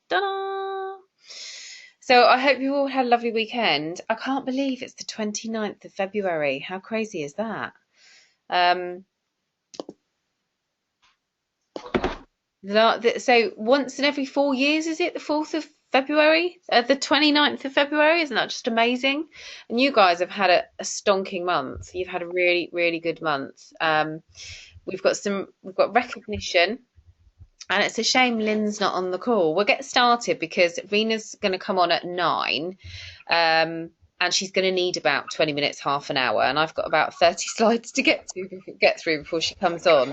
Ta-da! So I hope you all had a lovely weekend. I can't believe it's the 29th of February. How crazy is that? Um, so once in every 4 years, is it the 4th of February? The 29th of February? Isn't that just amazing? And you guys have had a stonking month. You've had a really, really good month. We've got recognition. And it's a shame Lynn's not on the call. We'll get started because Reena's going to come on at 9, and she's going to need about 20 minutes, half an hour. And I've got about 30 slides to get through before she comes on.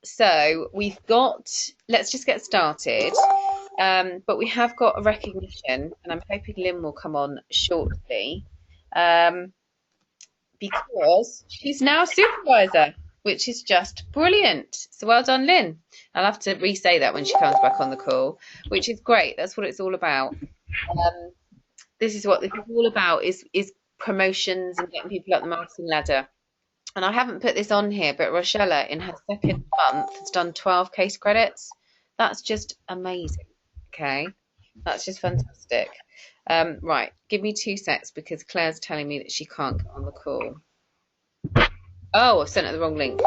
So let's just get started. But we have got a recognition, and I'm hoping Lynn will come on shortly, because she's now a supervisor, which is just brilliant. So well done, Lynn. I'll have to re-say that when she comes back on the call, which is great. That's what it's all about. This is what this is all about, is promotions and getting people up the marketing ladder. And I haven't put this on here, but Rochella, in her second month, has done 12 case credits. That's just amazing. Okay, that's just fantastic. Right, give me 2 secs because Claire's telling me that she can't get on the call. Oh, I've sent her the wrong link.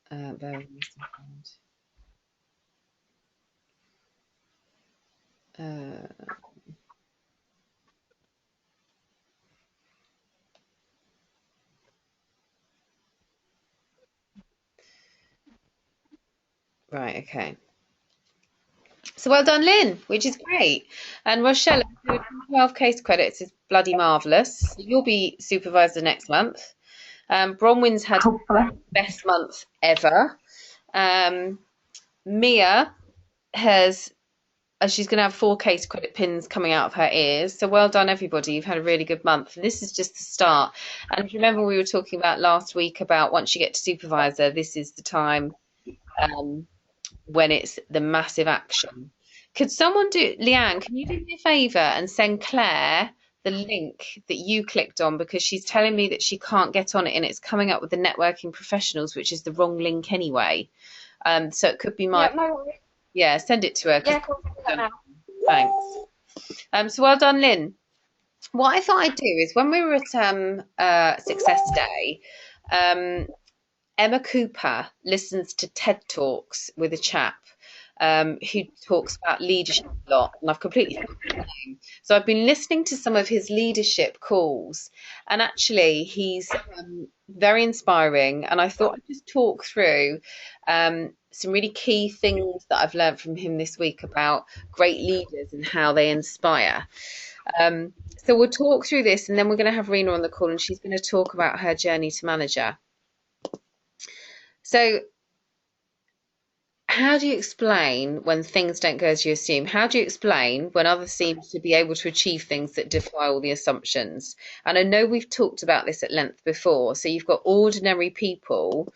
Bear with me a second. Right, okay. So well done, Lynn, which is great. And Rochelle, 12 case credits is bloody marvellous. You'll be supervisor next month. Bronwyn's had the best month ever. Mia has, she's going to have 4 case credit pins coming out of her ears. So well done, everybody. You've had a really good month. And this is just the start. And remember, we were talking about last week about once you get to supervisor, this is the time when it's the massive action. Could someone Leanne, can you do me a favour and send Claire the link that you clicked on, because she's telling me that she can't get on it and it's coming up with the networking professionals, which is the wrong link anyway. So it could be my... Yeah, no worries. Yeah, send it to her. Yeah, cool. Thanks. So well done, Lynn. What I thought I'd do is, when we were at Success Day, Emma Cooper listens to TED Talks with a chap who talks about leadership a lot, and I've completely forgotten his name. So I've been listening to some of his leadership calls, and actually he's very inspiring, and I thought I'd just talk through some really key things that I've learned from him this week about great leaders and how they inspire. So we'll talk through this, and then we're going to have Reena on the call, and she's going to talk about her journey to manager. So how do you explain when things don't go as you assume? How do you explain when others seem to be able to achieve things that defy all the assumptions? And I know we've talked about this at length before. So you've got ordinary people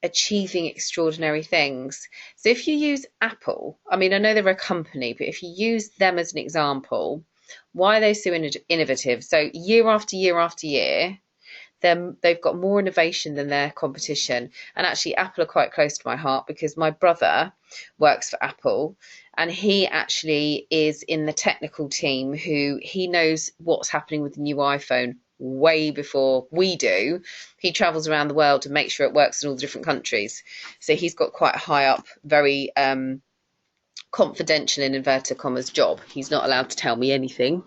achieving extraordinary things. So if you use Apple, I mean, I know they're a company, but if you use them as an example, why are they so innovative? So year after year after year, they've got more innovation than their competition. And actually, Apple are quite close to my heart because my brother works for Apple, and he actually is in the technical team. He knows what's happening with the new iPhone way before we do. He travels around the world to make sure it works in all the different countries. So he's got quite a high up, very confidential, in inverted commas, job. He's not allowed to tell me anything,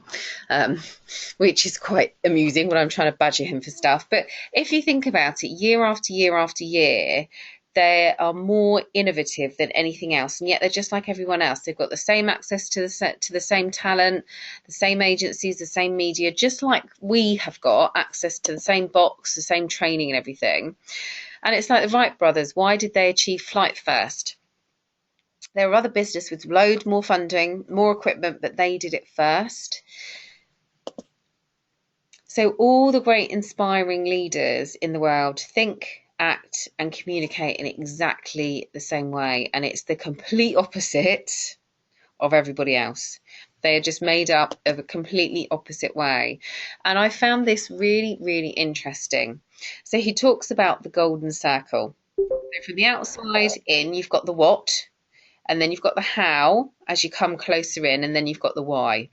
which is quite amusing when I'm trying to badger him for stuff. But if you think about it, year after year after year, they are more innovative than anything else, and yet they're just like everyone else. They've got the same access to the same talent, the same agencies, the same media, just like we have got access to the same box, the same training and everything. And it's like the Wright brothers. Why did they achieve flight first? There are other businesses with loads more funding, more equipment, but they did it first. So all the great inspiring leaders in the world think, act, and communicate in exactly the same way. And it's the complete opposite of everybody else. They are just made up of a completely opposite way. And I found this really, really interesting. So he talks about the golden circle. So from the outside in, you've got the what, and then you've got the how as you come closer in, and then you've got the why.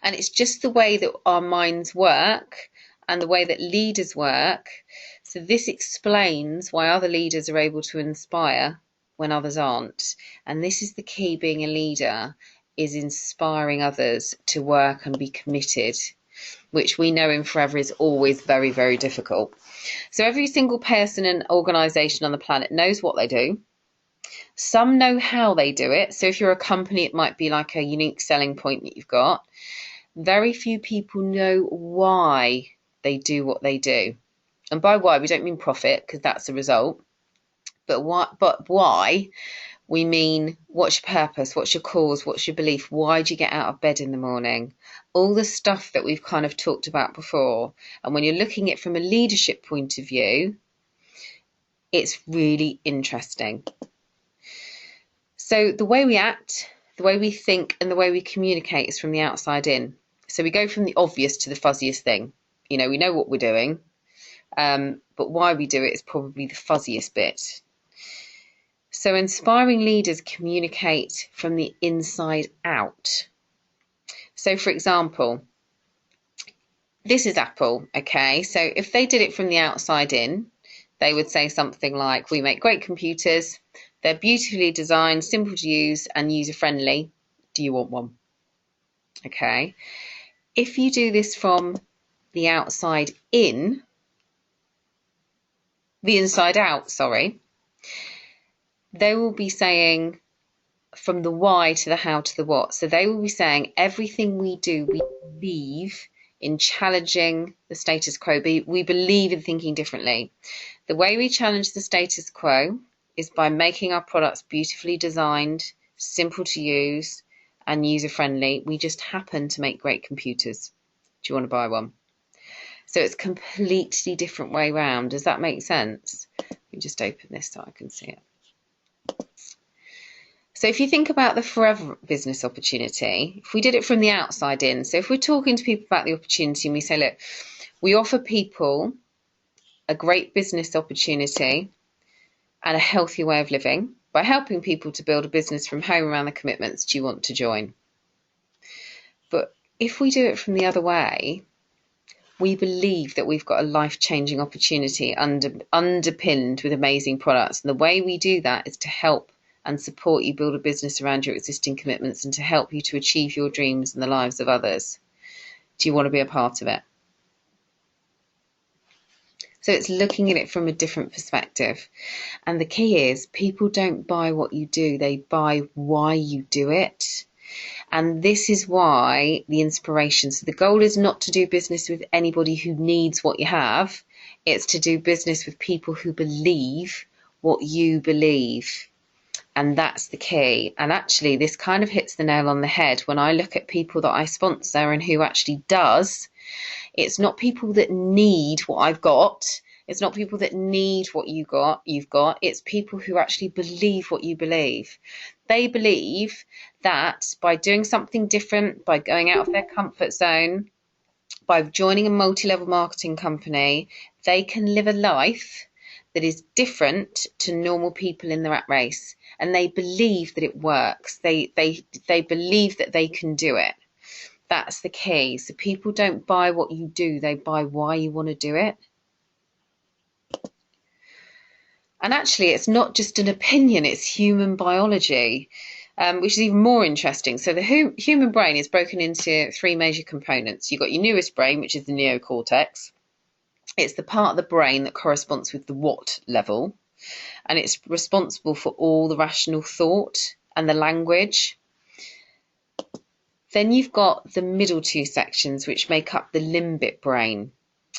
And it's just the way that our minds work and the way that leaders work. So this explains why other leaders are able to inspire when others aren't. And this is the key, being a leader, is inspiring others to work and be committed, which we know in Forever is always very, very difficult. So every single person and organisation on the planet knows what they do. Some know how they do it. So if you're a company, it might be like a unique selling point that you've got. Very few people know why they do what they do. And by why, we don't mean profit, because that's a result. But why, we mean, what's your purpose? What's your cause? What's your belief? Why do you get out of bed in the morning? All the stuff that we've kind of talked about before. And when you're looking at it from a leadership point of view, it's really interesting. So the way we act, the way we think, and the way we communicate is from the outside in. So we go from the obvious to the fuzziest thing. You know, we know what we're doing, but why we do it is probably the fuzziest bit. So inspiring leaders communicate from the inside out. So for example, this is Apple, okay? So if they did it from the outside in, they would say something like, we make great computers, they're beautifully designed, simple to use, and user-friendly. Do you want one? Okay. If you do this from the outside in, the inside out, sorry, they will be saying from the why to the how to the what. So they will be saying everything we do, we believe in challenging the status quo. We believe in thinking differently. The way we challenge the status quo is by making our products beautifully designed, simple to use, and user-friendly. We just happen to make great computers. Do you want to buy one? So it's a completely different way round. Does that make sense? Let me just open this so I can see it. So if you think about the Forever business opportunity, if we did it from the outside in, so if we're talking to people about the opportunity and we say, look, we offer people a great business opportunity and a healthy way of living by helping people to build a business from home around the commitments. Do you want to join? But if we do it from the other way, we believe that we've got a life-changing opportunity underpinned with amazing products. And the way we do that is to help and support you build a business around your existing commitments and to help you to achieve your dreams and the lives of others. Do you want to be a part of it? So it's looking at it from a different perspective. And the key is people don't buy what you do, they buy why you do it. And this is why the inspiration. So the goal is not to do business with anybody who needs what you have. It's to do business with people who believe what you believe. And that's the key. And actually, this kind of hits the nail on the head. When I look at people that I sponsor and who actually does, it's not people that need what I've got. It's not people that need what you've got. It's people who actually believe what you believe. They believe that by doing something different, by going out of their comfort zone, by joining a multi-level marketing company, they can live a life that is different to normal people in the rat race. And they believe that it works. They believe that they can do it. That's the key. So people don't buy what you do, they buy why you want to do it. And actually, it's not just an opinion, it's human biology, which is even more interesting. So the human brain is broken into three major components. You've got your newest brain, which is the neocortex. It's the part of the brain that corresponds with the what level, and it's responsible for all the rational thought and the language. Then you've got the middle two sections, which make up the limbic brain.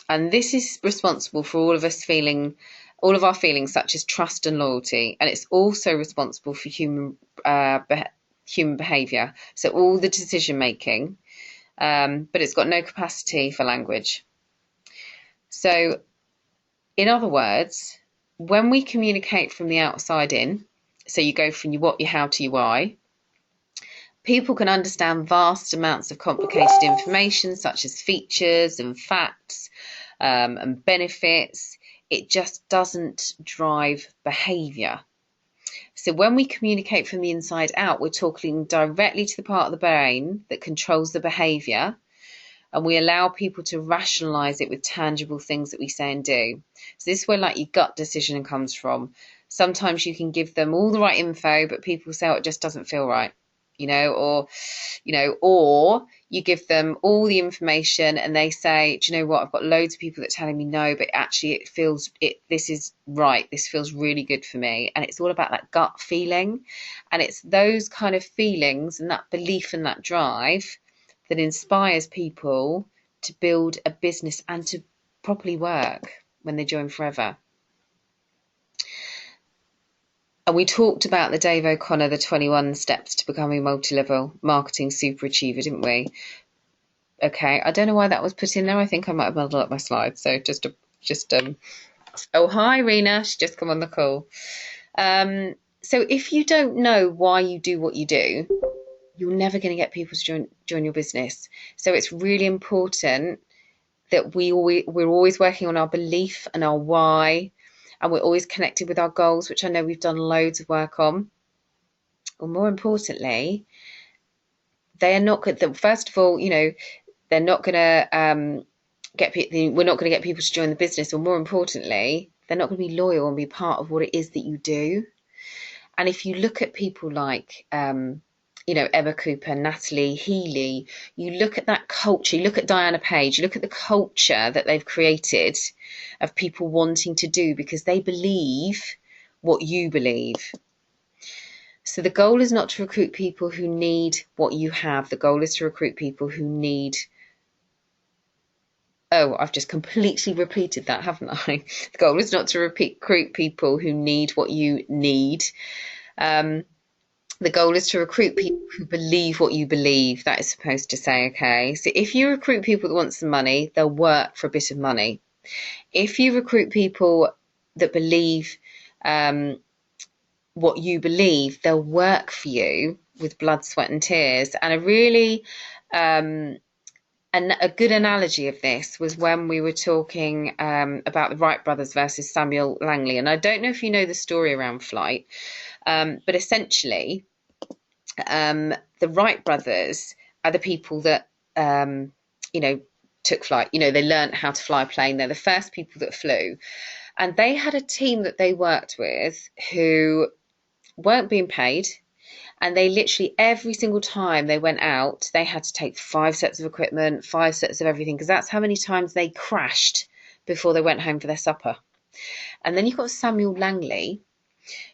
And this is responsible for all of our feelings, such as trust and loyalty. And it's also responsible for human behaviour. So all the decision making, but it's got no capacity for language. So in other words, when we communicate from the outside in, so you go from your what, your how to your why, people can understand vast amounts of complicated information such as features and facts and benefits it just doesn't drive behaviour. So when we communicate from the inside out, we're talking directly to the part of the brain that controls the behaviour, and we allow people to rationalise it with tangible things that we say and do. So this is where like your gut decision comes from. Sometimes you can give them all the right info, but people say, oh, it just doesn't feel right, or you give them all the information and they say, do you know what, I've got loads of people that are telling me no, but actually this is right, this feels really good for me. And it's all about that gut feeling, and it's those kind of feelings and that belief and that drive that inspires people to build a business and to properly work when they join Forever. And we talked about the Dave O'Connor, the 21 steps to becoming a multi-level marketing super achiever, didn't we? Okay, I don't know why that was put in there. I think I might have muddled up my slides. So oh, hi, Reena. She's just come on the call. So if you don't know why you do what you do, you're never going to get people to join your business. So it's really important that we're always working on our belief and our why, and we're always connected with our goals, which I know we've done loads of work on. Or more importantly, they are not good. First of all, they're not going to we're not going to get people to join the business. Or more importantly, they're not going to be loyal and be part of what it is that you do. And if you look at people like Emma Cooper, Natalie Healy, you look at that culture, you look at Diana Page, you look at the culture that they've created of people wanting to do because they believe what you believe. So the goal is not to recruit people who need what you have. The goal is to recruit people who need... Oh, I've just completely repeated that, haven't I? The goal is not to recruit people who need what you need. The goal is to recruit people who believe what you believe. That is supposed to say, okay? So if you recruit people that want some money, they'll work for a bit of money. If you recruit people that believe what you believe, they'll work for you with blood, sweat and tears. And a good analogy of this was when we were talking about the Wright brothers versus Samuel Langley. And I don't know if you know the story around flight, but essentially the Wright brothers are the people that took flight. They learned how to fly a plane. They're the first people that flew, and they had a team that they worked with who weren't being paid, and they literally every single time they went out, they had to take 5 sets of equipment, 5 sets of everything, because that's how many times they crashed before they went home for their supper. And then you've got Samuel Langley,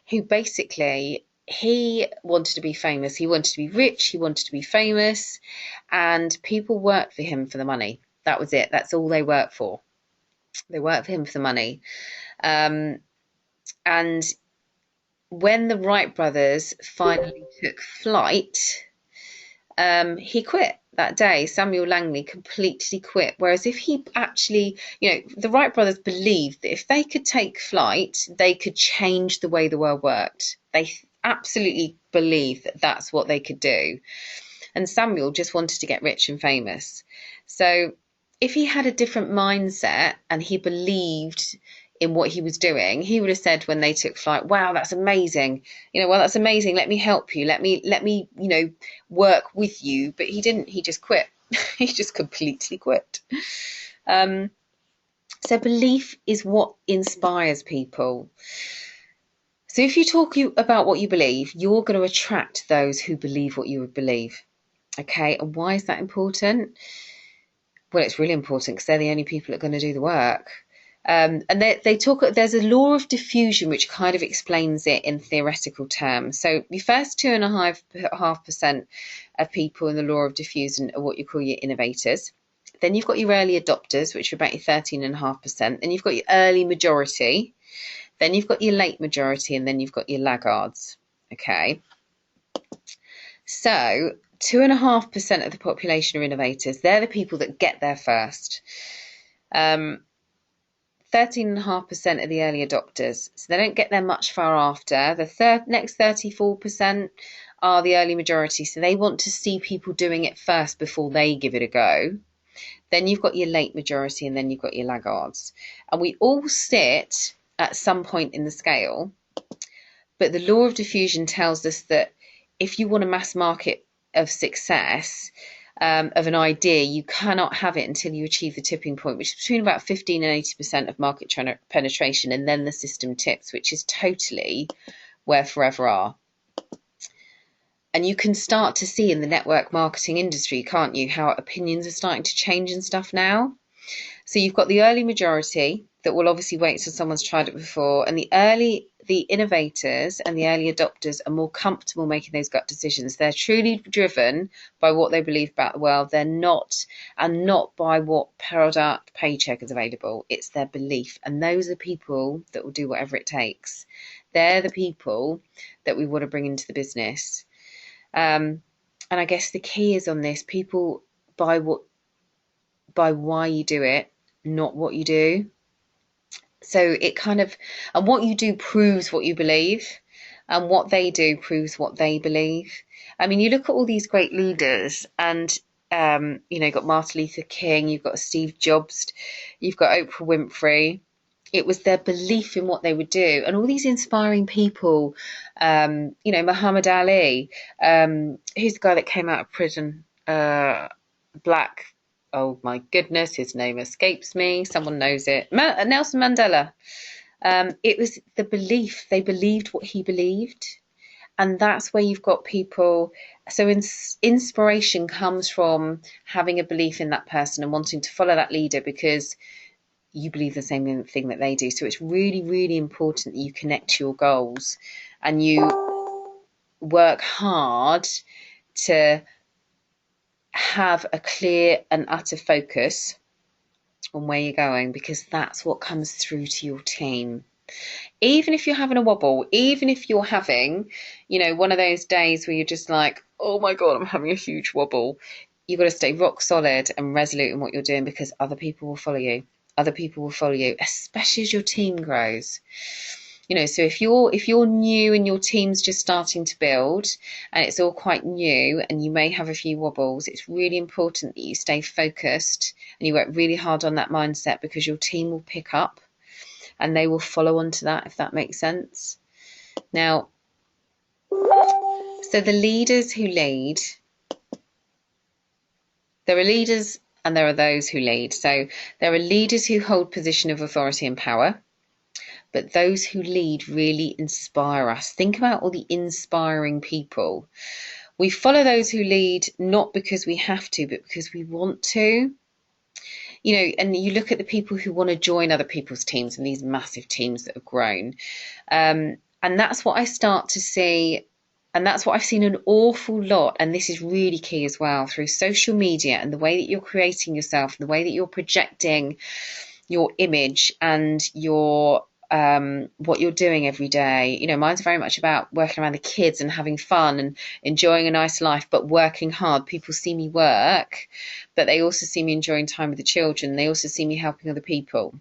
who basically, he wanted to be famous, he wanted to be rich, he wanted to be famous, and people worked for him for the money. That was it. That's all they worked for. They worked for him for the money. And when the Wright brothers finally took flight, he quit that day. Samuel Langley completely quit. Whereas if he actually, the Wright brothers believed that if they could take flight, they could change the way the world worked. They absolutely believed that that's what they could do. And Samuel just wanted to get rich and famous. So if he had a different mindset and he believed in what he was doing, he would have said when they took flight, wow, that's amazing. Well, that's amazing. Let me help you. Let me, work with you. But he didn't. He just quit. He just completely quit. So belief is what inspires people. So if you talk about what you believe, you're going to attract those who believe what you would believe. Okay. And why is that important? Well, it's really important because they're the only people that are going to do the work. And they talk, there's a law of diffusion which kind of explains it in theoretical terms. So the first 2.5% of people in the law of diffusion are what you call your innovators. Then you've got your early adopters, which are about your 13.5%. Then you've got your early majority. Then you've got your late majority, and then you've got your laggards. Okay. So 2.5% of the population are innovators. They're the people that get there first. 13.5% are the early adopters, so they don't get there much far after. The next 34% are the early majority, so they want to see people doing it first before they give it a go. Then you've got your late majority, and then you've got your laggards. And we all sit at some point in the scale, but the law of diffusion tells us that if you want a mass market of success, of an idea, you cannot have it until you achieve the tipping point, which is between about 15 and 80% of market penetration, and then the system tips, which is totally where Forever are. And you can start to see in the network marketing industry, can't you, how opinions are starting to change and stuff now. So you've got the early majority that will obviously wait till someone's tried it before, and the innovators and the early adopters are more comfortable making those gut decisions. They're truly driven by what they believe about the world. They're not by what product paycheck is available. It's their belief, and those are the people that will do whatever it takes. They're the people that we want to bring into the business. And I guess the key is on this: people buy why you do it, not what you do. So it kind of, and what you do proves what you believe, and what they do proves what they believe. I mean, you look at all these great leaders, and you've got Martin Luther King, you've got Steve Jobs, you've got Oprah Winfrey. It was their belief in what they would do, and all these inspiring people. Muhammad Ali, who's the guy that came out of prison, black. Oh my goodness, his name escapes me. Someone knows it. Nelson Mandela. It was the belief. They believed what he believed. And that's where you've got people. So inspiration comes from having a belief in that person and wanting to follow that leader because you believe the same thing that they do. So it's really, really important that you connect to your goals and you work hard to have a clear and utter focus on where you're going, because that's what comes through to your team. Even if you're having a wobble, even if you're having, one of those days where you're just like, oh my God, I'm having a huge wobble, you've got to stay rock solid and resolute in what you're doing, because other people will follow you. Other people will follow you, especially as your team grows. So if you're new and your team's just starting to build and it's all quite new and you may have a few wobbles, it's really important that you stay focused and you work really hard on that mindset, because your team will pick up and they will follow on to that, if that makes sense. Now, so the leaders who lead, there are leaders and there are those who lead. So there are leaders who hold position of authority and power, but those who lead really inspire us. Think about all the inspiring people. We follow those who lead not because we have to, but because we want to. And you look at the people who want to join other people's teams and these massive teams that have grown. And that's what I start to see. And that's what I've seen an awful lot. And this is really key as well, through social media and the way that you're creating yourself, the way that you're projecting your image and your what you're doing every day. Mine's very much about working around the kids and having fun and enjoying a nice life, but working hard. People see me work, but they also see me enjoying time with the children. They also see me helping other people.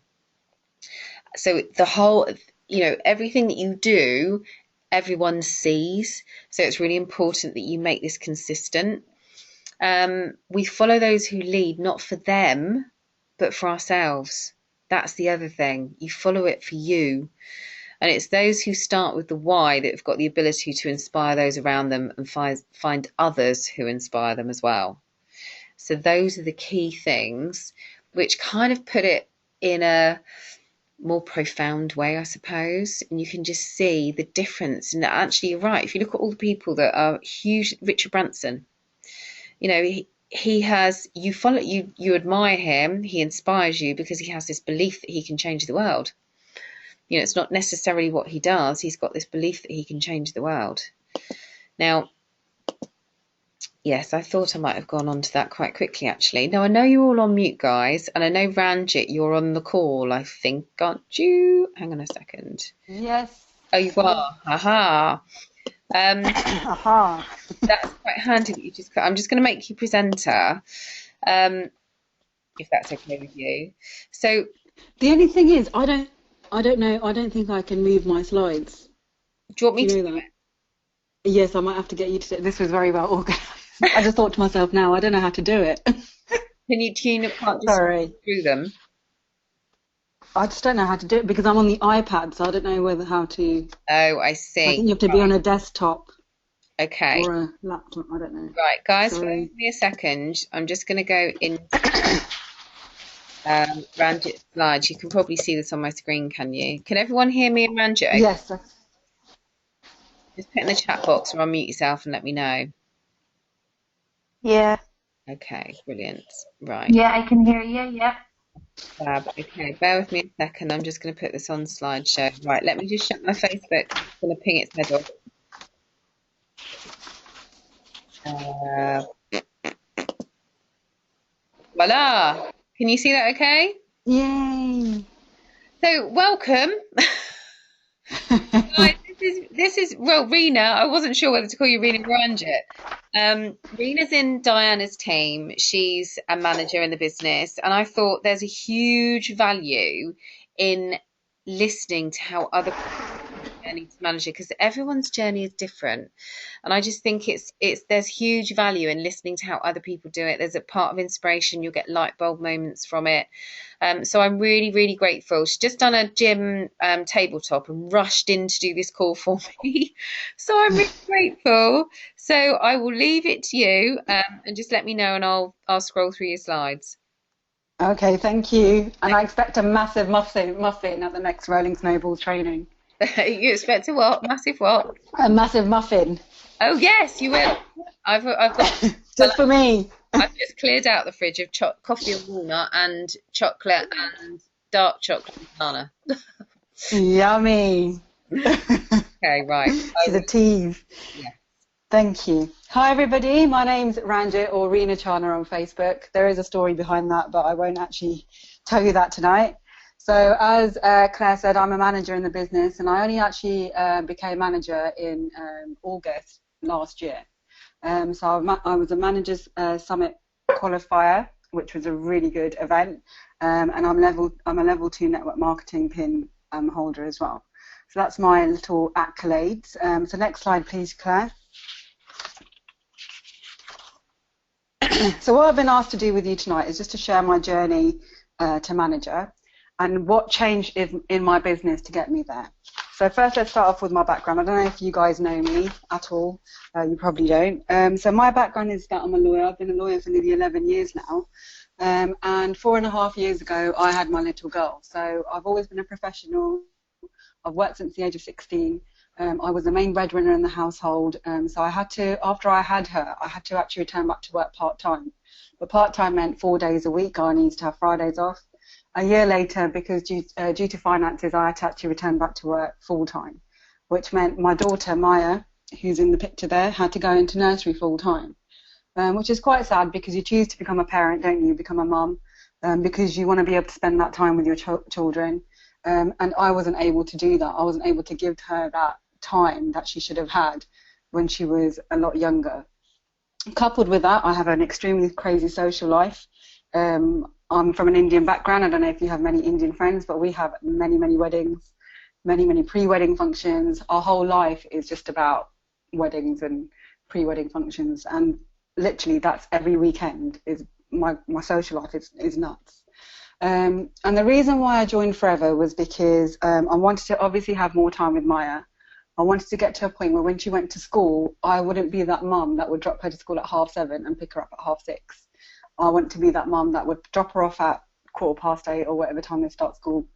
So the whole, everything that you do, everyone sees. So it's really important that you make this consistent. We follow those who lead, not for them, but for ourselves. That's the other thing. You follow it for you. And it's those who start with the why that have got the ability to inspire those around them and find others who inspire them as well. So those are the key things, which kind of put it in a more profound way, I suppose. And you can just see the difference. And actually, you're right. If you look at all the people that are huge, Richard Branson, he has, you admire him, he inspires you because he has this belief that he can change the world. It's not necessarily what he does, he's got this belief that he can change the world. Now, yes, I thought I might have gone on to that quite quickly, actually. Now, I know you're all on mute, guys, and I know, Ranjit, you're on the call, I think, aren't you? Hang on a second. Yes. Oh, you are? Aha. Aha. That's quite handy that you just. I'm just going to make you presenter, if that's okay with you. So the only thing is, I don't know. I don't think I can move my slides. Do you want me to do know that? Yes, I might have to get you to. This was very well organised. I just thought to myself, now I don't know how to do it. can you can't just Sorry. through them? I just don't know how to do it because I'm on the iPad, so I don't know whether how to. Oh, I I see. think you have to be on a desktop Okay. or a laptop. I don't know. Right, guys, wait Sorry. me a second. I'm just going to go into Ranjit slides. You can probably see this on my screen, can you? Can everyone hear me and Ranjit? Okay. Yes. Just put in the chat box or unmute yourself and let me know. Yeah. Okay, brilliant. Right, Yeah, I can hear you. Yeah. fab. Okay, bear with me a second. I'm just going to put this on slideshow. Right, let me just shut my Facebook. I'm just going to ping its head off. Uh, voila! Can you see that okay? Yay. So, welcome. Guys, this is well, Reena. I wasn't sure whether to call you Reena Ranjit. Reena's in Diana's team. She's a manager in the business, and I thought there's a huge value in listening to how other journey to manage it because everyone's journey is different, and I just think it's there's huge value in listening to how other people do it. There's a part of inspiration. You'll get light bulb moments from it. So I'm really, really grateful. She's just done a gym tabletop and rushed in to do this call for me. So I'm really grateful. So I will leave it to you and just let me know and I'll scroll through your slides. Okay, thank you. And I expect a massive muffin at the next Rolling Snowballs training. You expect a what? Massive what? A massive muffin. Oh yes, you will. I've got Just for me. I've just cleared out the fridge of coffee and walnut and chocolate and dark chocolate and banana. Yummy. Okay, right. She's a tease. Yeah. Thank you. Hi, everybody. My name's Ranjit or Reena Cha on Facebook. There is a story behind that, but I won't actually tell you that tonight. So as Claire said, I'm a manager in the business, and I only actually became manager in August last year. So I was a Managers Summit qualifier, which was a really good event, and I'm a level 2 network marketing pin holder as well. So that's my little accolades. So next slide, please, Claire. So what I've been asked to do with you tonight is just to share my journey to manager and what changed in my business to get me there. So first, let's start off with my background. I don't know if you guys know me at all. You probably don't. So my background is that I'm a lawyer. I've been a lawyer for nearly 11 years now. And 4.5 years ago, I had my little girl. So I've always been a professional. I've worked since the age of 16. I was the main breadwinner in the household. So I had to, after I had her, I had to actually return back to work part-time. But part-time meant 4 days a week. I needed to have Fridays off. A year later, because due to finances, I had to actually return back to work full-time, which meant my daughter, Maya, who's in the picture there, had to go into nursery full-time, which is quite sad because you choose to become a parent, don't you, become a mum, because you want to be able to spend that time with your children. And I wasn't able to do that. I wasn't able to give her that time that she should have had when she was a lot younger. Coupled with that, I have an extremely crazy social life. I'm from an Indian background. I don't know if you have many Indian friends, but we have many, many weddings, many pre-wedding functions. Our whole life is just about weddings and pre-wedding functions. And literally that's every weekend is my social life is nuts. And the reason why I joined Forever was because I wanted to obviously have more time with Maya. I wanted to get to a point where when she went to school, I wouldn't be that mum that would drop her to school at 7:30 and pick her up at 6:30. I want to be that mum that would drop her off at 8:15 or whatever time they start school,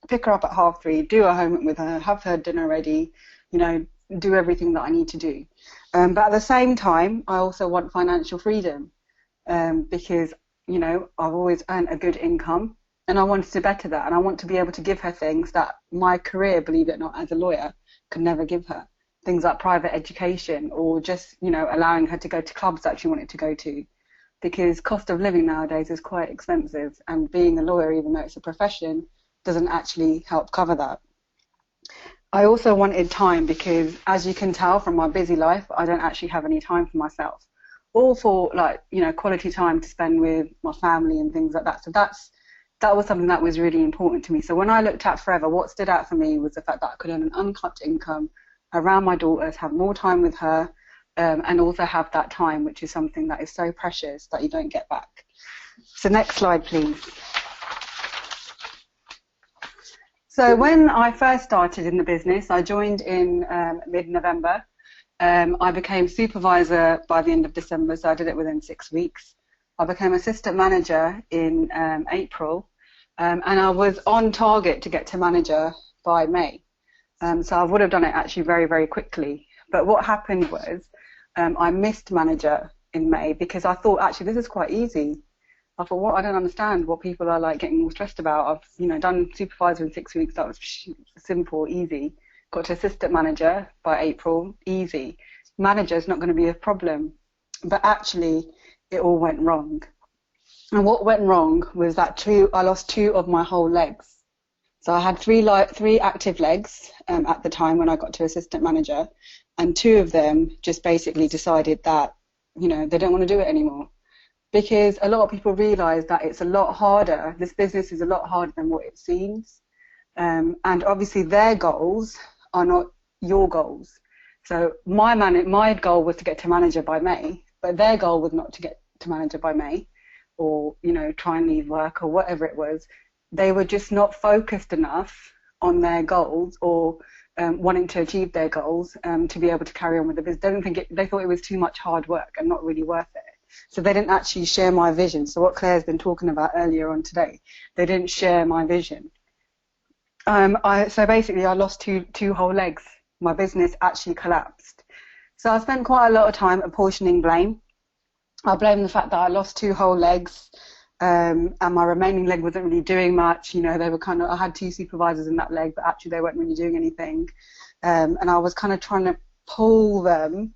pick her up at 3:30, do her homework with her, have her dinner ready, do everything that I need to do. But at the same time, I also want financial freedom because, I've always earned a good income and I wanted to better that. And I want to be able to give her things that my career, believe it or not, as a lawyer, could never give her. Things like private education or just, allowing her to go to clubs that she wanted to go to. Because cost of living nowadays is quite expensive, and being a lawyer, even though it's a profession, doesn't actually help cover that. I also wanted time because, as you can tell from my busy life, I don't actually have any time for myself or for quality time to spend with my family and things like that. So that was something that was really important to me. So when I looked at Forever, what stood out for me was the fact that I could earn an uncapped income around my daughters, have more time with her, and also have that time, which is something that is so precious that you don't get back. So next slide, please. So when I first started in the business, I joined in mid-November. I became supervisor by the end of December, so I did it within 6 weeks. I became assistant manager in April, and I was on target to get to manager by May. So I would have done it actually very, very quickly. But what happened was I missed manager in May because I thought, actually, this is quite easy. I thought, what? I don't understand what people are like getting all stressed about. I've, done supervisor in 6 weeks. That was simple, easy. Got to assistant manager by April, easy. Manager is not going to be a problem. But actually, it all went wrong. And what went wrong was that I lost 2 of my whole legs. So I had 3 active legs at the time when I got to assistant manager, and 2 of them just basically decided that, they don't want to do it anymore. Because a lot of people realise that it's a lot harder. This business is a lot harder than what it seems. And obviously their goals are not your goals. So my goal was to get to manager by May, but their goal was not to get to manager by May, or, try and leave work or whatever it was. They were just not focused enough on their goals or wanting to achieve their goals to be able to carry on with the business. They thought it was too much hard work and not really worth it. So they didn't actually share my vision. So what Claire's been talking about earlier on today, they didn't share my vision. So basically I lost two whole legs. My business actually collapsed. So I spent quite a lot of time apportioning blame. I blame the fact that I lost 2 whole legs. And my remaining leg wasn't really doing much. They were I had 2 supervisors in that leg, but actually they weren't really doing anything. And I was kind of trying to pull them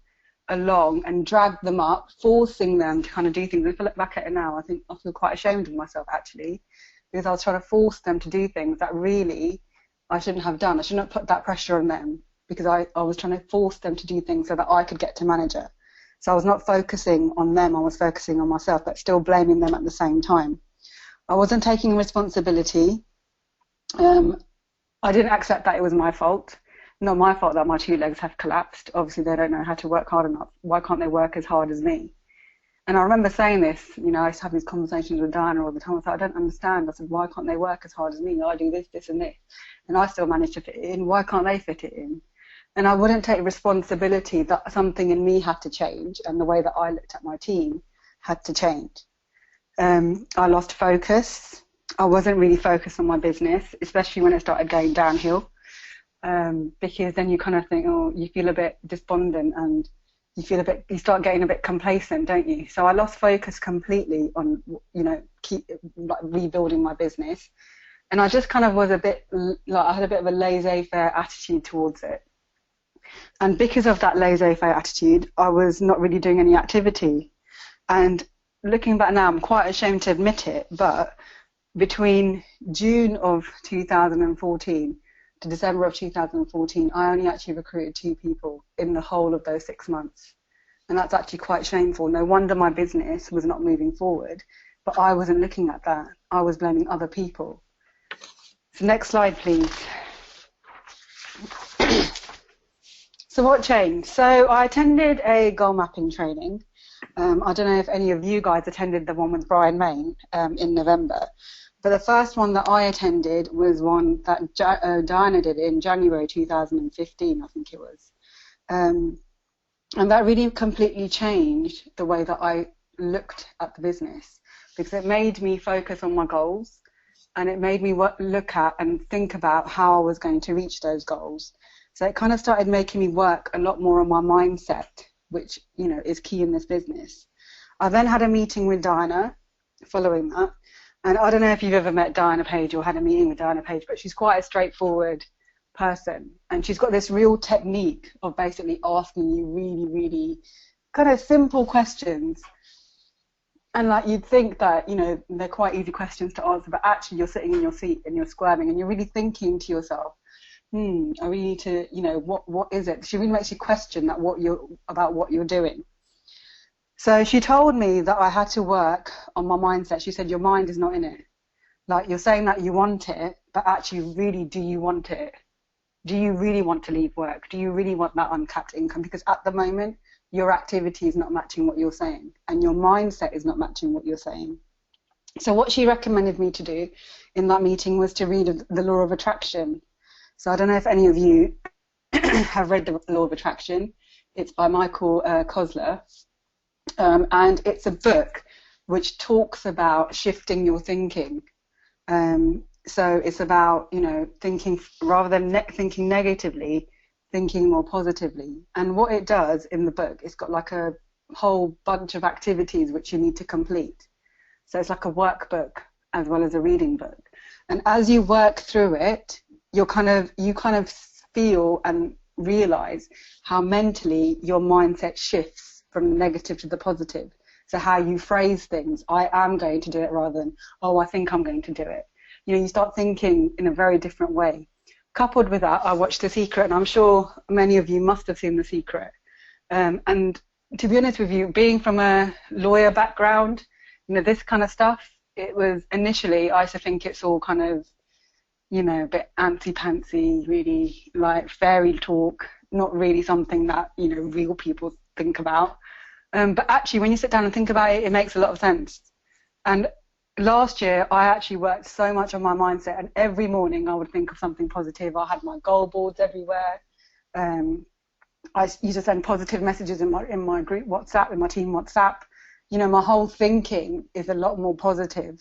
along and drag them up, forcing them to kind of do things. If I look back at it now, I feel quite ashamed of myself actually, because I was trying to force them to do things that really I shouldn't have done. I shouldn't have put that pressure on them, because I was trying to force them to do things so that I could get to manager. So I was not focusing on them, I was focusing on myself, but still blaming them at the same time. I wasn't taking responsibility. I didn't accept that it was my fault. Not my fault that my 2 legs have collapsed. Obviously, they don't know how to work hard enough. Why can't they work as hard as me? And I remember saying this, I used to have these conversations with Diana all the time. I thought, I don't understand. I said, why can't they work as hard as me? I do this, this, and this. And I still manage to fit it in. Why can't they fit it in? And I wouldn't take responsibility that something in me had to change, and the way that I looked at my team had to change. I lost focus. I wasn't really focused on my business, especially when it started going downhill, because then you kind of think, you feel a bit despondent, and you start getting a bit complacent, don't you? So I lost focus completely on, rebuilding my business. And I just kind of was I had a bit of a laissez-faire attitude towards it. And because of that laissez-faire attitude, I was not really doing any activity. And looking back now, I'm quite ashamed to admit it, but between June of 2014 to December of 2014, I only actually recruited 2 people in the whole of those 6 months. And that's actually quite shameful. No wonder my business was not moving forward, but I wasn't looking at that. I was blaming other people. So next slide, please. So what changed? So I attended a goal mapping training. I don't know if any of you guys attended the one with Brian Main in November. But the first one that I attended was one that Diana did in January 2015, I think it was. And that really completely changed the way that I looked at the business, because it made me focus on my goals, and it made me look at and think about how I was going to reach those goals. So it kind of started making me work a lot more on my mindset, which, is key in this business. I then had a meeting with Diana following that. And I don't know if you've ever met Diana Page or had a meeting with Diana Page, but she's quite a straightforward person. And she's got this real technique of basically asking you really, really kind of simple questions. And you'd think that, they're quite easy questions to answer, but actually you're sitting in your seat and you're squirming and you're really thinking to yourself, I really need to, what is it? She really makes you question what you're doing. So she told me that I had to work on my mindset. She said, your mind is not in it. You're saying that you want it, but actually, really, do you want it? Do you really want to leave work? Do you really want that uncapped income? Because at the moment, your activity is not matching what you're saying, and your mindset is not matching what you're saying. So what she recommended me to do in that meeting was to read The Law of Attraction. So I don't know if any of you have read The Law of Attraction. It's by Michael Kosler, and it's a book which talks about shifting your thinking. So it's about, thinking rather than thinking negatively, thinking more positively. And what it does in the book, it's got like a whole bunch of activities which you need to complete. So it's like a workbook as well as a reading book. And as you work through it, you kind of feel and realize how mentally your mindset shifts from the negative to the positive. So how you phrase things, I am going to do it, rather than, oh, I think I'm going to do it. You start thinking in a very different way. Coupled with that, I watched The Secret, and I'm sure many of you must have seen The Secret. And to be honest with you, being from a lawyer background, this kind of stuff, it was initially, I used to think it's all kind of, a bit antsy-pantsy, really like fairy talk, not really something that, real people think about. But actually, when you sit down and think about it, it makes a lot of sense. And last year, I actually worked so much on my mindset, and every morning I would think of something positive. I had my goal boards everywhere. I used to send positive messages in my group WhatsApp, in my team WhatsApp. My whole thinking is a lot more positive.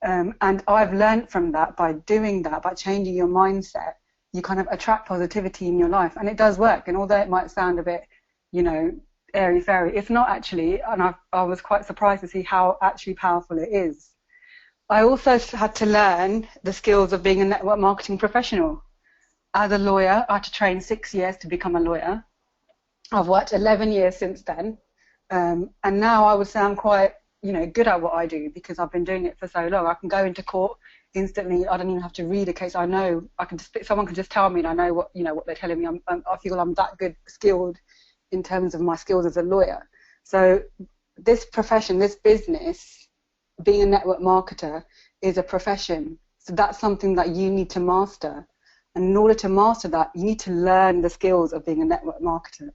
And I've learned from that, by doing that, by changing your mindset, you kind of attract positivity in your life. And it does work. And although it might sound a bit, airy-fairy, it's not actually. And I was quite surprised to see how actually powerful it is. I also had to learn the skills of being a network marketing professional. As a lawyer, I had to train 6 years to become a lawyer. I've worked 11 years since then. And now I would say I'm quite, good at what I do, because I've been doing it for so long. I can go into court instantly. I don't even have to read a case. I know someone can just tell me, and I know what they're telling me. I feel I'm that good, skilled in terms of my skills as a lawyer. So this profession, this business, being a network marketer, is a profession. So that's something that you need to master. And in order to master that, you need to learn the skills of being a network marketer.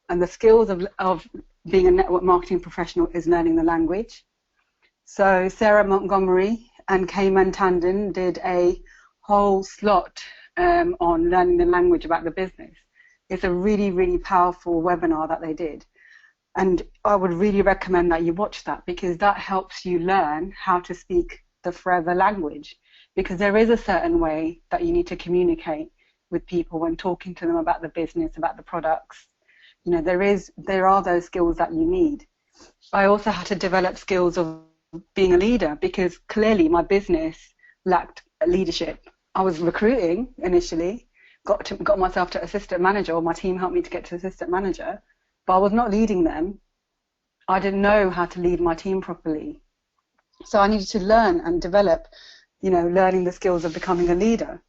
And the skills of being a network marketing professional is learning the language. So Sarah Montgomery and Cayman Tandon did a whole slot on learning the language about the business. It's a really, really powerful webinar that they did. And I would really recommend that you watch that, because that helps you learn how to speak the forever language. Because there is a certain way that you need to communicate with people when talking to them about the business, about the products. There are those skills that you need. I also had to develop skills of being a leader, because clearly my business lacked leadership. I was recruiting initially, got myself to assistant manager, or my team helped me to get to assistant manager, but I was not leading them. I didn't know how to lead my team properly. So I needed to learn and develop, learning the skills of becoming a leader.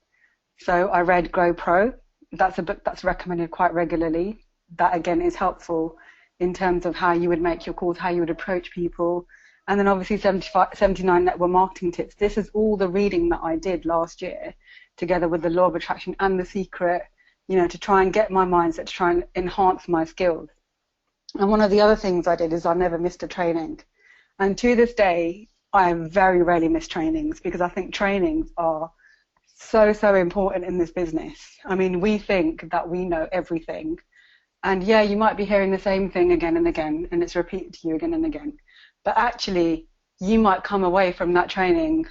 So I read Grow Pro. That's a book that's recommended quite regularly. That again is helpful in terms of how you would make your calls, how you would approach people. And then obviously 79 network marketing tips. This is all the reading that I did last year, together with The Law of Attraction and The Secret, to try and get my mindset, to try and enhance my skills. And one of the other things I did is I never missed a training. And to this day, I very rarely miss trainings, because I think trainings are so, so important in this business. I mean, we think that we know everything. And yeah, you might be hearing the same thing again and again, and it's repeated to you again and again. But actually, you might come away from that training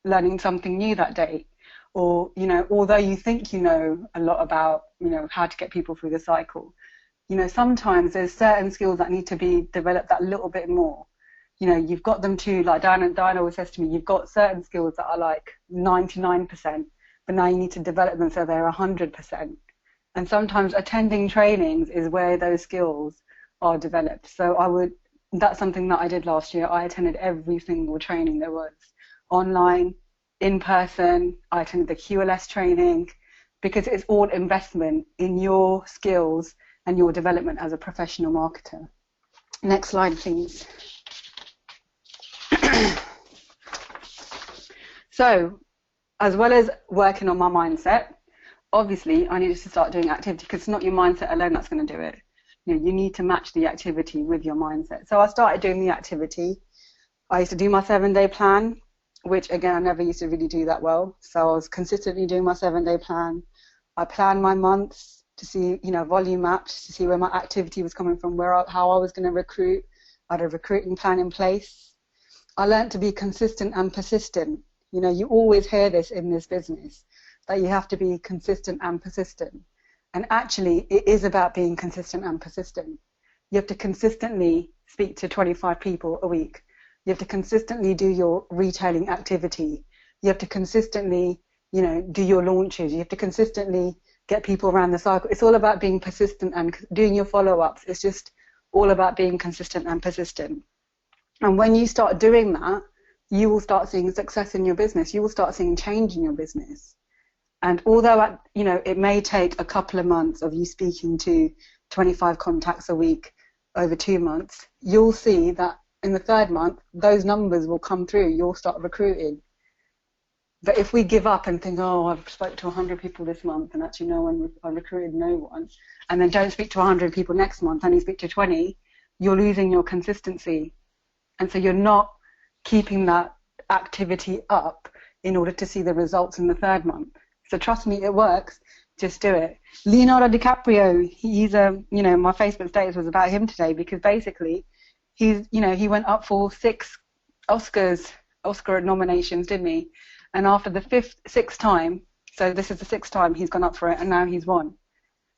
learning something new that day. Or, although you think you know a lot about, how to get people through the cycle, sometimes there's certain skills that need to be developed that little bit more. You've got them too, like Diana always says to me, you've got certain skills that are like 99%, but now you need to develop them so they're 100%. And sometimes attending trainings is where those skills are developed. So that's something that I did last year. I attended every single training there was, online, in person. I attended the QLS training, because it's all investment in your skills and your development as a professional marketer. Next slide, please. So, as well as working on my mindset, obviously I needed to start doing activity, because it's not your mindset alone that's going to do it. You need to match the activity with your mindset. So I started doing the activity. I used to do my 7-day plan, which again, I never used to really do that well. So I was consistently doing my 7-day plan. I planned my months to see, volume maps to see where my activity was coming from, how I was going to recruit. I had a recruiting plan in place. I learned to be consistent and persistent. You always hear this in this business, that you have to be consistent and persistent. And actually, it is about being consistent and persistent. You have to consistently speak to 25 people a week. You have to consistently do your retailing activity. You have to consistently, do your launches. You have to consistently get people around the cycle. It's all about being persistent and doing your follow-ups. It's just all about being consistent and persistent. And when you start doing that, you will start seeing success in your business. You will start seeing change in your business. And although, it may take a couple of months of you speaking to 25 contacts a week over 2 months, you'll see that in the 3rd month, those numbers will come through. You'll start recruiting. But if we give up and think, oh, I've spoken to 100 people this month and actually I recruited no one, and then don't speak to 100 people next month, only speak to 20, you're losing your consistency. And so you're not keeping that activity up in order to see the results in the 3rd month. So trust me, it works. Just do it. Leonardo DiCaprio, he's my Facebook status was about him today, because basically he went up for 6 Oscar nominations, didn't he? And after the sixth time, so this is the 6th time he's gone up for it, and now he's won.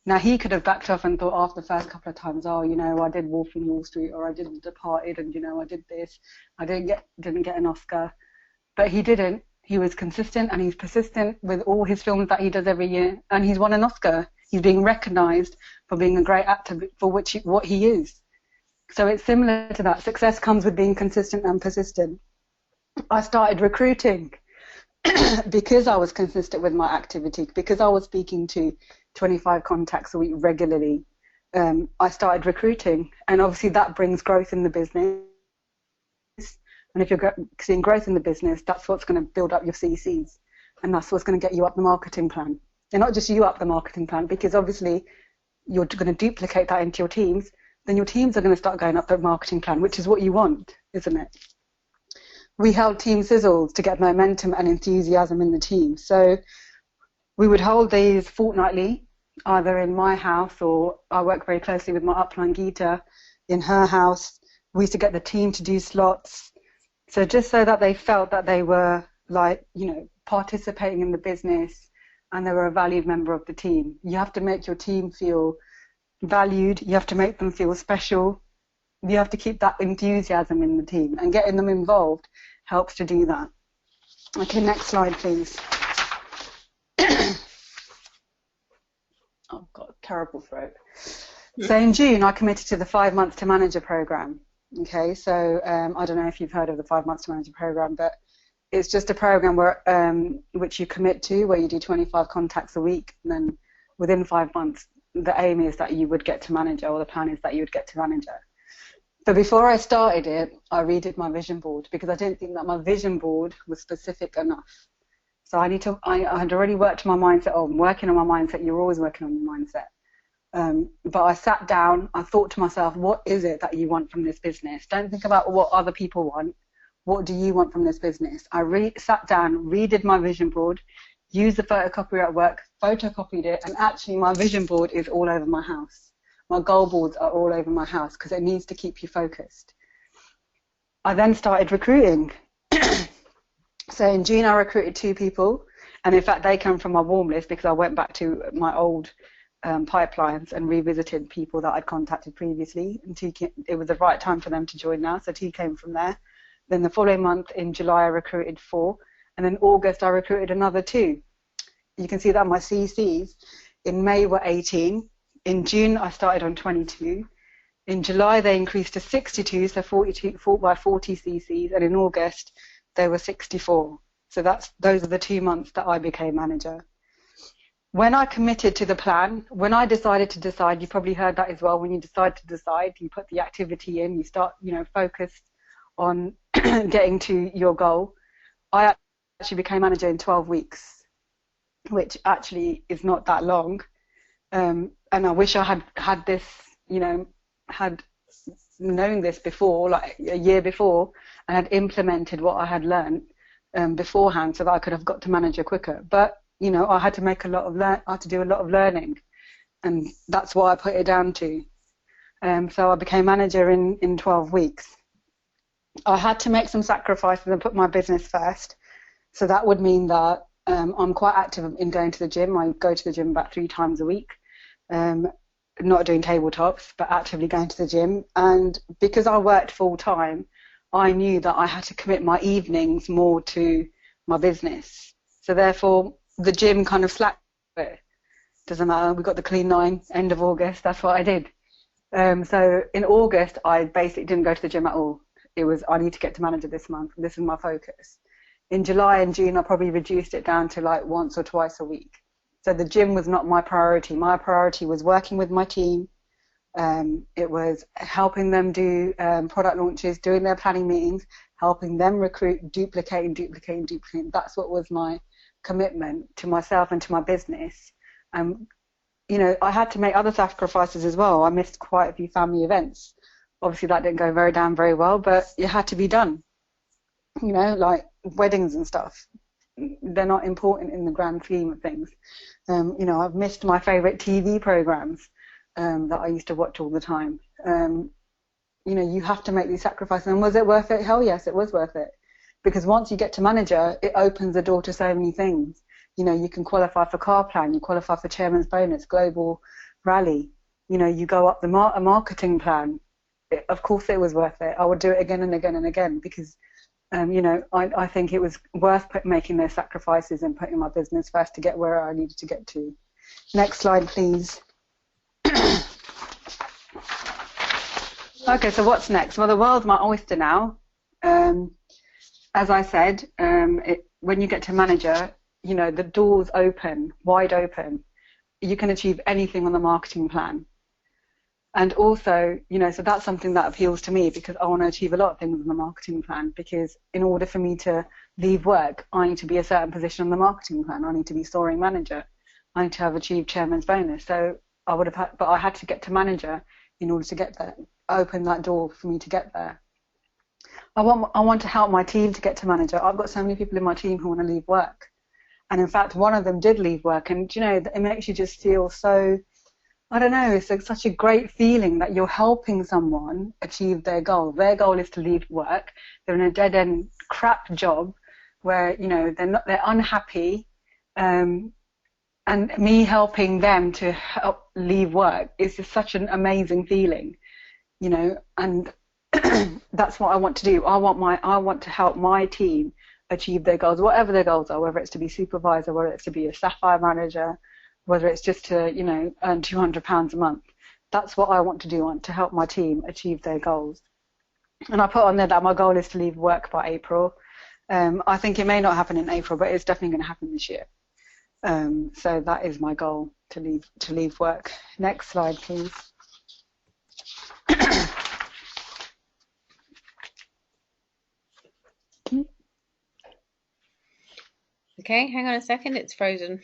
Now, he could have backed off and thought after the first couple of times, I did Wolf in Wall Street, or I did The Departed, and I did this. I didn't get an Oscar. But he didn't. He was consistent, and he's persistent with all his films that he does every year, and he's won an Oscar. He's being recognised for being a great actor for what he is. So it's similar to that. Success comes with being consistent and persistent. I started recruiting because I was consistent with my activity, because I was speaking to 25 contacts a week regularly. I started recruiting, and obviously that brings growth in the business. And if you're seeing growth in the business, that's what's going to build up your CCs, and that's what's going to get you up the marketing plan. And not just you up the marketing plan, because obviously you're going to duplicate that into your teams, then your teams are going to start going up the marketing plan, which is what you want, isn't it? We held team sizzles to get momentum and enthusiasm in the team. So we would hold these fortnightly, either in my house, or I work very closely with my upline Geeta in her house. We used to get the team to do slots. So just so that they felt that they were participating in the business and they were a valued member of the team. You have to make your team feel valued. You have to make them feel special. You have to keep that enthusiasm in the team, and getting them involved helps to do that. Okay, next slide, please. I've got a terrible throat. So in June, I committed to the 5 months to manager program. Okay, so I don't know if you've heard of the 5 months to manager program, but it's just a program where which you commit to, where you do 25 contacts a week, and then within 5 months, the aim is that you would get to manager, or the plan is that you would get to manager. But before I started it, I redid my vision board, because I didn't think that my vision board was specific enough. So I had already worked my mindset. I'm working on my mindset. You're always working on your mindset. But I sat down, I thought to myself, what is it that you want from this business? Don't think about what other people want. What do you want from this business? I sat down, redid my vision board, used the photocopier at work, photocopied it, and actually my vision board is all over my house. My goal boards are all over my house, because it needs to keep you focused. I then started recruiting. So in June, I recruited 2 people, and in fact, they come from my warm list, because I went back to my old pipelines and revisited people that I'd contacted previously, and it was the right time for them to join now, so 2 came from there. Then the following month, in July, I recruited 4, and in August, I recruited another 2. You can see that my CCs in May were 18. In June, I started on 22. In July, they increased to 62, so 40 CCs, and in August, they were 64. So those are the 2 months that I became manager. When I committed to the plan, when I decided to decide, you probably heard that as well, when you decide to decide, you put the activity in, you start, focused on getting to your goal. I actually became manager in 12 weeks, which actually is not that long. And I wish I had this, had known this before, like a year before, and had implemented what I had learned beforehand, so that I could have got to manager quicker. But you know, I had to make I had to do a lot of learning, and that's what I put it down to. So I became manager in 12 weeks. I had to make some sacrifices and put my business first. So that would mean that I'm quite active in going to the gym. I go to the gym about 3 times a week. Not doing tabletops, but actively going to the gym. And because I worked full time, I knew that I had to commit my evenings more to my business. So therefore, the gym kind of slacked. Doesn't matter. We got the clean 9 end of August. That's what I did. So in August, I basically didn't go to the gym at all. It was, I need to get to manager this month. This is my focus. In July and June, I probably reduced it down to like once or twice a week. So the gym was not my priority. My priority was working with my team. It was helping them do product launches, doing their planning meetings, helping them recruit, duplicating. That's what was my commitment to myself and to my business. You know, I had to make other sacrifices as well. I missed quite a few family events. Obviously, that didn't go very well, but it had to be done. You know, like weddings and stuff. They're not important in the grand scheme of things. You know, I've missed my favorite TV programs that I used to watch all the time. You know, you have to make these sacrifices. And was it worth it? Hell yes, it was worth it. Because once you get to manager, it opens the door to so many things. You know, you can qualify for car plan, you qualify for chairman's bonus, global rally. You know, you go up the marketing plan. Of course it was worth it. I would do it again and again and again because, you know, I think it was worth making those sacrifices and putting my business first to get where I needed to get to. Next slide, please. Okay, so what's next? Well, the world's my oyster now. As I said, when you get to manager, you know, the doors open, wide open. You can achieve anything on the marketing plan. And also, you know, so that's something that appeals to me because I want to achieve a lot of things on the marketing plan, because in order for me to leave work, I need to be a certain position on the marketing plan. I need to be soaring manager. I need to have achieved chairman's bonus. So I would have had, but I had to get to manager in order to get there, open that door for me to get there. I want to help my team to get to manager. I've got so many people in my team who want to leave work. And in fact, one of them did leave work. And, you know, it makes you just feel so, I don't know, it's like such a great feeling that you're helping someone achieve their goal. Their goal is to leave work. They're in a dead-end crap job where, you know, they're unhappy. And me helping them to help leave work is just such an amazing feeling, you know, and that's what I want to do. I want to help my team achieve their goals, whatever their goals are, whether it's to be supervisor, whether it's to be a Sapphire manager, whether it's just to, you know, earn £200 a month. That's what I want to do. I want to help my team achieve their goals. And I put on there that my goal is to leave work by April. I think it may not happen in April, but it's definitely going to happen this year. So that is my goal, to leave work. Next slide, please. Okay, hang on a second, it's frozen.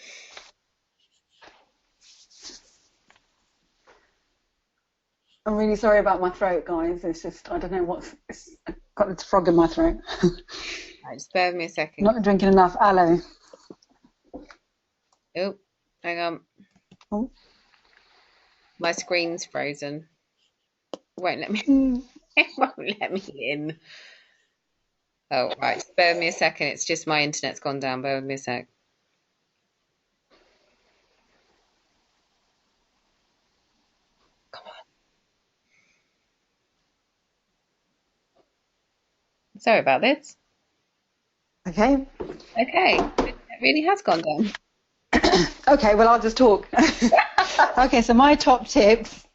I'm really sorry about my throat, guys. It's just, I don't know I've got this frog in my throat. Right, just bear with me a second. Not drinking enough aloe. Oh, hang on. Oh. My screen's frozen. It won't let me. It won't let me in. Oh, right. Bear with me a second. It's just my internet's gone down. Bear with me a sec. Come on. Sorry about this. Okay. Okay. It really has gone down. Okay, well, I'll just talk. Okay, so my top tips.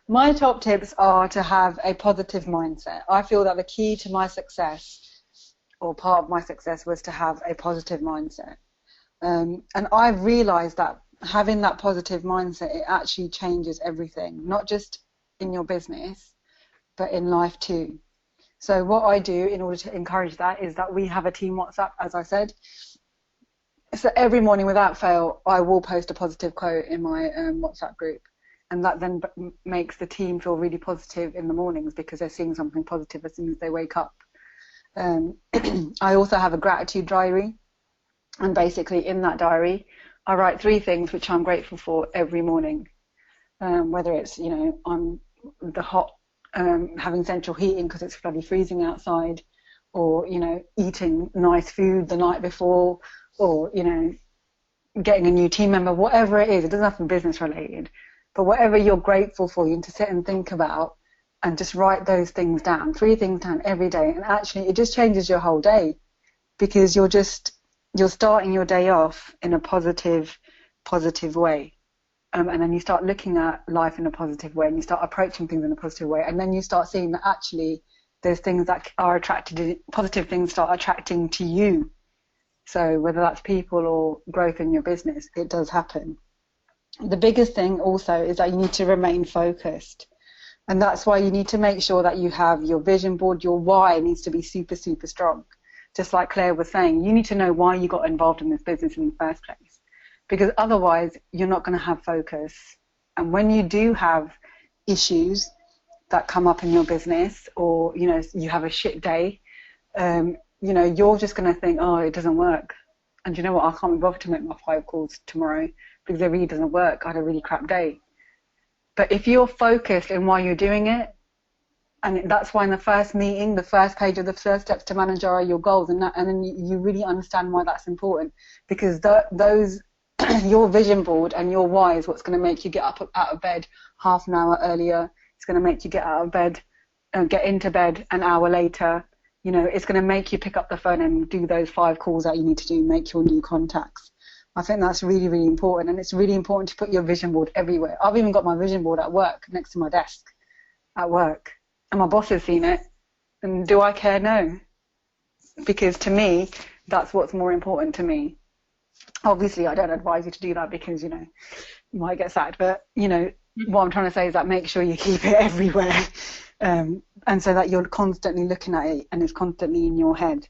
My top tips are to have a positive mindset. I feel that the key to my success, or part of my success, was to have a positive mindset. And I've realized that having that positive mindset, it actually changes everything, not just in your business, but in life too. So what I do in order to encourage that is that we have a team WhatsApp, as I said. So every morning without fail, I will post a positive quote in my WhatsApp group. and that then makes the team feel really positive in the mornings because they're seeing something positive as soon as they wake up. I also have a gratitude diary, and basically in that diary I write 3 things which I'm grateful for every morning, whether it's, you know, I'm the hot having central heating because it's bloody freezing outside, or, you know, eating nice food the night before, or, you know, getting a new team member, whatever it is. It doesn't have to be business related, but whatever you're grateful for, you need to sit and think about and just write those things down, 3 things down every day. And actually it just changes your whole day, because you're starting your day off in a positive way. And then you start looking at life in a positive way, and you start approaching things in a positive way, and then you start seeing that actually there's things that are attracted, positive things start attracting to you. So whether that's people or growth in your business, it does happen. The biggest thing also is that you need to remain focused, and that's why you need to make sure that you have your vision board. Your why needs to be super, super strong. Just like Claire was saying, you need to know why you got involved in this business in the first place, because otherwise you're not going to have focus. And when you do have issues that come up in your business, or, you know, you have a shit day, you know, you're just going to think, oh, it doesn't work. And you know what, I can't be bothered to make my 5 calls tomorrow because it really doesn't work. I had a really crap day. But if you're focused in why you're doing it, and that's why in the first meeting, the first page of the first steps to manager are your goals, and then you really understand why that's important, because those your vision board and your why is what's going to make you get up out of bed half an hour earlier. It's going to make you get out of bed and get into bed an hour later. You know, it's going to make you pick up the phone and do those 5 calls that you need to do, make your new contacts. I think that's really, really important, and it's really important to put your vision board everywhere. I've even got my vision board at work, next to my desk at work, and my boss has seen it. And do I care? No. Because to me, that's what's more important to me. Obviously, I don't advise you to do that because, you know, you might get sacked. But, you know, what I'm trying to say is that make sure you keep it everywhere, and so that you're constantly looking at it and it's constantly in your head.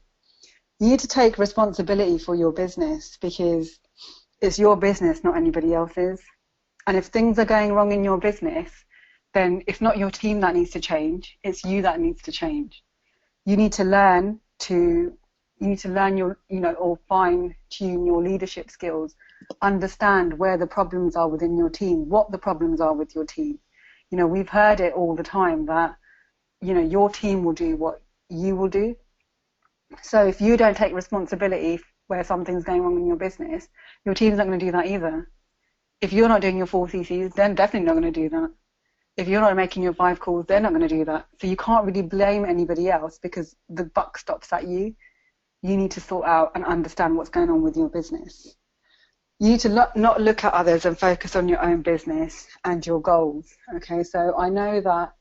You need to take responsibility for your business, because it's your business, not anybody else's. And if things are going wrong in your business, then it's not your team that needs to change, it's you that needs to change. You need to learn your, you know, or fine tune your leadership skills, understand where the problems are within your team, what the problems are with your team. You know, we've heard it all the time that, you know, your team will do what you will do. So if you don't take responsibility where something's going wrong in your business, your team's not going to do that either. If you're not doing your 4 CCs, they're definitely not going to do that. If you're not making your 5 calls, they're not going to do that. So you can't really blame anybody else, because the buck stops at you. You need to sort out and understand what's going on with your business. You need to not look at others and focus on your own business and your goals. Okay, so I know that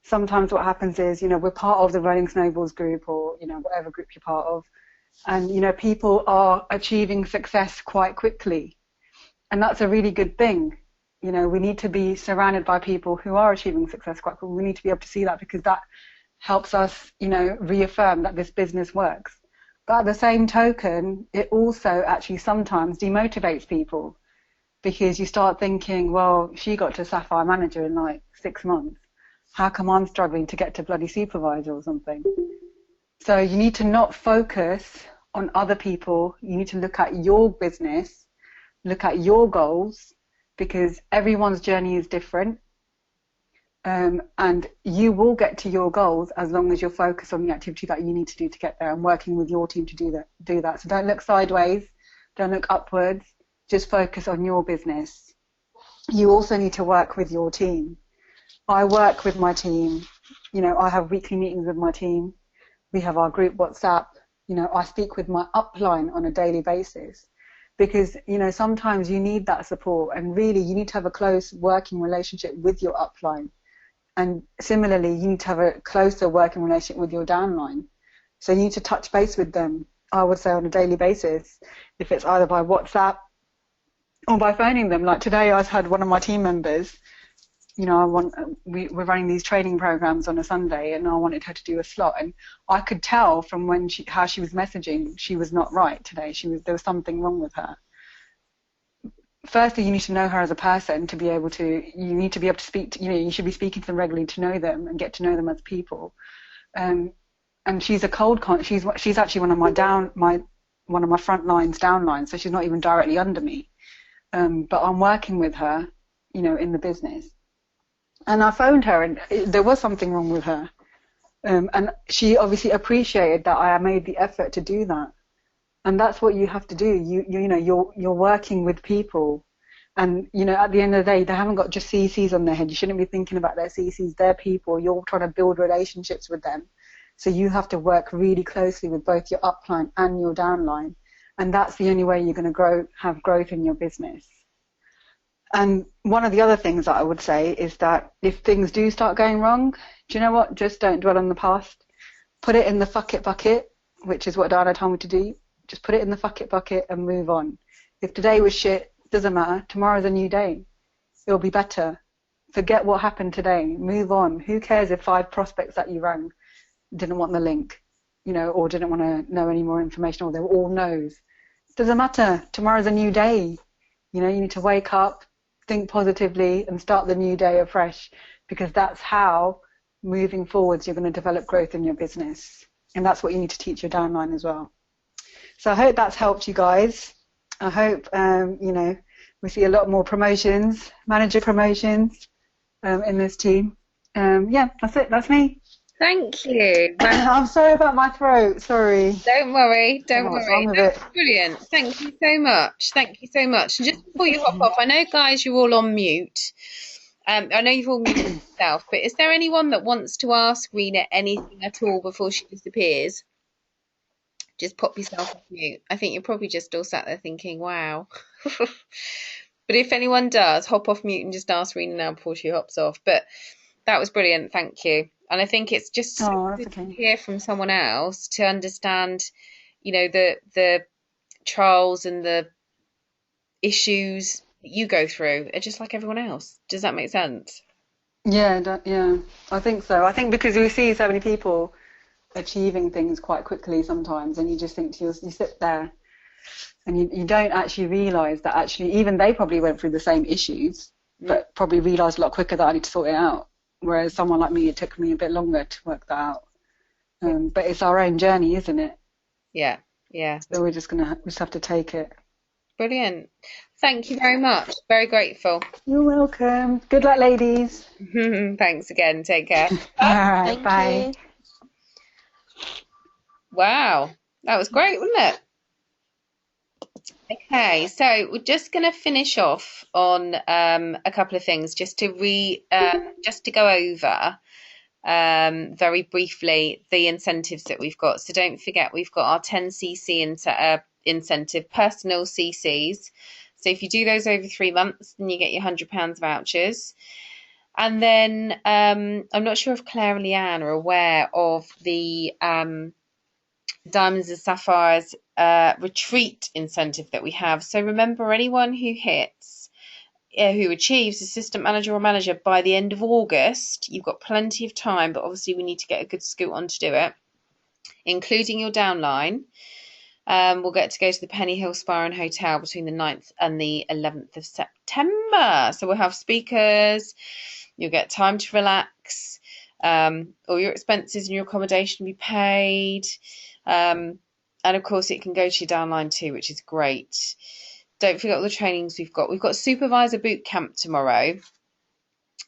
sometimes what happens is, you know, we're part of the Rolling Snowballs group, or, you know, whatever group you're part of, and, you know, people are achieving success quite quickly, and that's a really good thing. You know, we need to be surrounded by people who are achieving success quite quickly. We need to be able to see that, because that helps us, you know, reaffirm that this business works. But at the same token, it also actually sometimes demotivates people, because you start thinking, well, she got to Sapphire manager in like 6 months. How come I'm struggling to get to bloody supervisor or something? So you need to not focus on other people. You need to look at your business, look at your goals, because everyone's journey is different. And you will get to your goals as long as you're focused on the activity that you need to do to get there, and working with your team to do that. So don't look sideways, don't look upwards, just focus on your business. You also need to work with your team. I work with my team. You know, I have weekly meetings with my team. We have our group WhatsApp. You know, I speak with my upline on a daily basis, because, you know, sometimes you need that support, and really you need to have a close working relationship with your upline. And similarly, you need to have a closer working relationship with your downline. So you need to touch base with them, I would say, on a daily basis, if it's either by WhatsApp or by phoning them. Like today, I had one of my team members, you know, we're running these training programs on a Sunday, and I wanted her to do a slot. And I could tell from how she was messaging, she was not right today. There was something wrong with her. firstly, you need to know her as a person to be able to, you need to be able to speak to, you should be speaking to them regularly to know them and get to know them as people. And she's a she's actually one of my front lines, down lines, so she's not even directly under me. But I'm working with her, in the business. And I phoned her, and there was something wrong with her. And she obviously appreciated that I made the effort to do that. And that's what you have to do. You're working with people, and at the end of the day, they haven't got just CCs on their head. You shouldn't be thinking about their CCs. They're people. You're trying to build relationships with them, so you have to work really closely with both your upline and your downline, and that's the only way you're going to have growth in your business. And one of the other things that I would say is that if things do start going wrong, do you know what? Just don't dwell on the past. Put it in the fuck it bucket, which is what Dana told me to do. Just put it in the fuck it bucket and move on. If today was shit, doesn't matter. Tomorrow's a new day. It'll be better. Forget what happened today. Move on. Who cares if 5 prospects that you rang didn't want the link, or didn't want to know any more information, or they were all no's. Doesn't matter. Tomorrow's a new day. You need to wake up, think positively, and start the new day afresh, because that's how, moving forwards, you're going to develop growth in your business. And that's what you need to teach your downline as well. So I hope that's helped you guys. I hope, we see a lot more promotions, manager promotions in this team. That's it. That's me. Thank you. I'm sorry about my throat. Sorry. Don't worry. What's wrong with That's it? brilliant. Thank you so much. Thank you so much. And just before you hop off, I know, guys, you're all on mute. I know you've all muted yourself, but is there anyone that wants to ask Reena anything at all before she disappears? Just pop yourself off mute. I think you're probably just all sat there thinking, wow. But if anyone does, hop off mute and just ask Reena now before she hops off. But that was brilliant. Thank you. And I think it's just so good to hear from someone else to understand, the trials and the issues that you go through are just like everyone else. Does that make sense? Yeah, I think so. I think because we see so many people achieving things quite quickly sometimes, and you just think you sit there and you don't actually realise that actually even they probably went through the same issues, but probably realised a lot quicker that I need to sort it out. Whereas someone like me, it took me a bit longer to work that out. But it's our own journey, isn't it? Yeah. So we're just have to take it. Brilliant. Thank you very much. Very grateful. You're welcome. Good luck, ladies. Thanks again. Take care. All right. Bye. Wow. That was great, wasn't it? Okay, so we're just going to finish off on a couple of things just to go over very briefly the incentives that we've got. So don't forget, we've got our 10cc incentive, personal CCs. So if you do those over 3 months, then you get your £100 vouchers. And then I'm not sure if Claire and Leanne are aware of the Diamonds and Sapphires retreat incentive that we have. So remember, anyone who achieves assistant manager or manager by the end of August, you've got plenty of time, but obviously we need to get a good scoot on to do it, including your downline. We'll get to go to the Penny Hill Spa and Hotel between the 9th and the 11th of September. So we'll have speakers, you'll get time to relax, all your expenses and your accommodation will be paid. And of course it can go to your downline too, which is great. Don't forget all the trainings we've got. We've got supervisor boot camp tomorrow.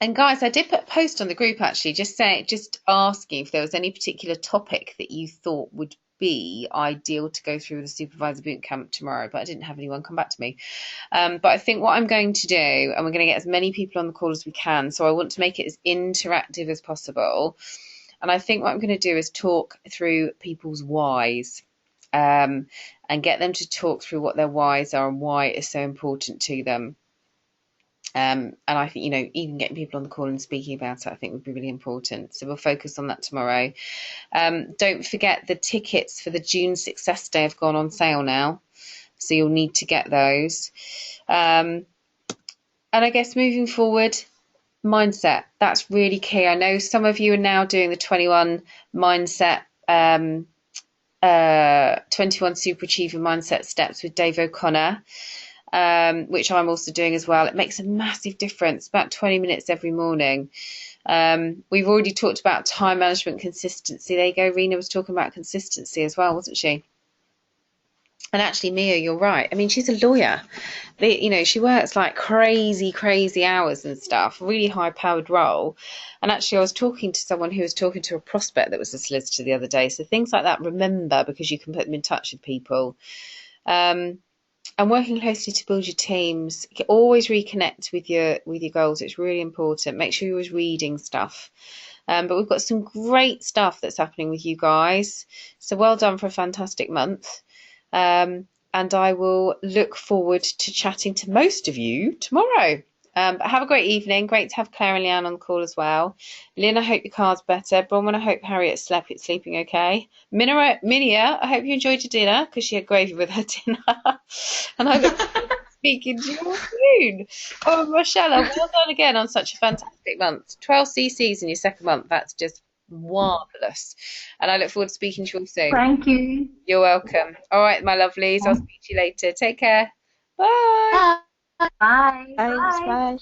And guys, I did put a post on the group actually, just asking if there was any particular topic that you thought would be ideal to go through with the supervisor boot camp tomorrow, but I didn't have anyone come back to me. But I think what I'm going to do, and we're going to get as many people on the call as we can, so I want to make it as interactive as possible. And I think what I'm going to do is talk through people's whys, and get them to talk through what their whys are and why it is so important to them. And I think, even getting people on the call and speaking about it, I think would be really important. So we'll focus on that tomorrow. Don't forget the tickets for the June Success Day have gone on sale now. So you'll need to get those. And I guess moving forward, mindset, that's really key. I know some of you are now doing the 21 mindset, 21 super achiever mindset steps with Dave O'Connor. which I'm also doing as well. It makes a massive difference, about 20 minutes every morning. We've already talked about time management, consistency. There you go. Reena was talking about consistency as well, wasn't she? And actually, Mia, you're right. I mean, she's a lawyer. She works like crazy, crazy hours and stuff, really high-powered role. And actually, I was talking to someone who was talking to a prospect that was a solicitor the other day. So things like that, remember, because you can put them in touch with people. And working closely to build your teams. Always reconnect with your goals. It's really important. Make sure you're always reading stuff. But we've got some great stuff that's happening with you guys. So well done for a fantastic month. And I will look forward to chatting to most of you tomorrow. But have a great evening. Great to have Claire and Leanne on the call as well. Lynn, I hope your car's better. Bronwyn, I hope Harriet's sleeping okay. Minia, I hope you enjoyed your dinner because she had gravy with her dinner. And I look forward to speaking to you all soon. Oh, Rochelle, well done again on such a fantastic month. 12 CCs in your second month. That's just marvellous. And I look forward to speaking to you all soon. Thank you. You're welcome. All right, my lovelies. I'll speak to you later. Take care. Bye. Bye. Thanks, bye.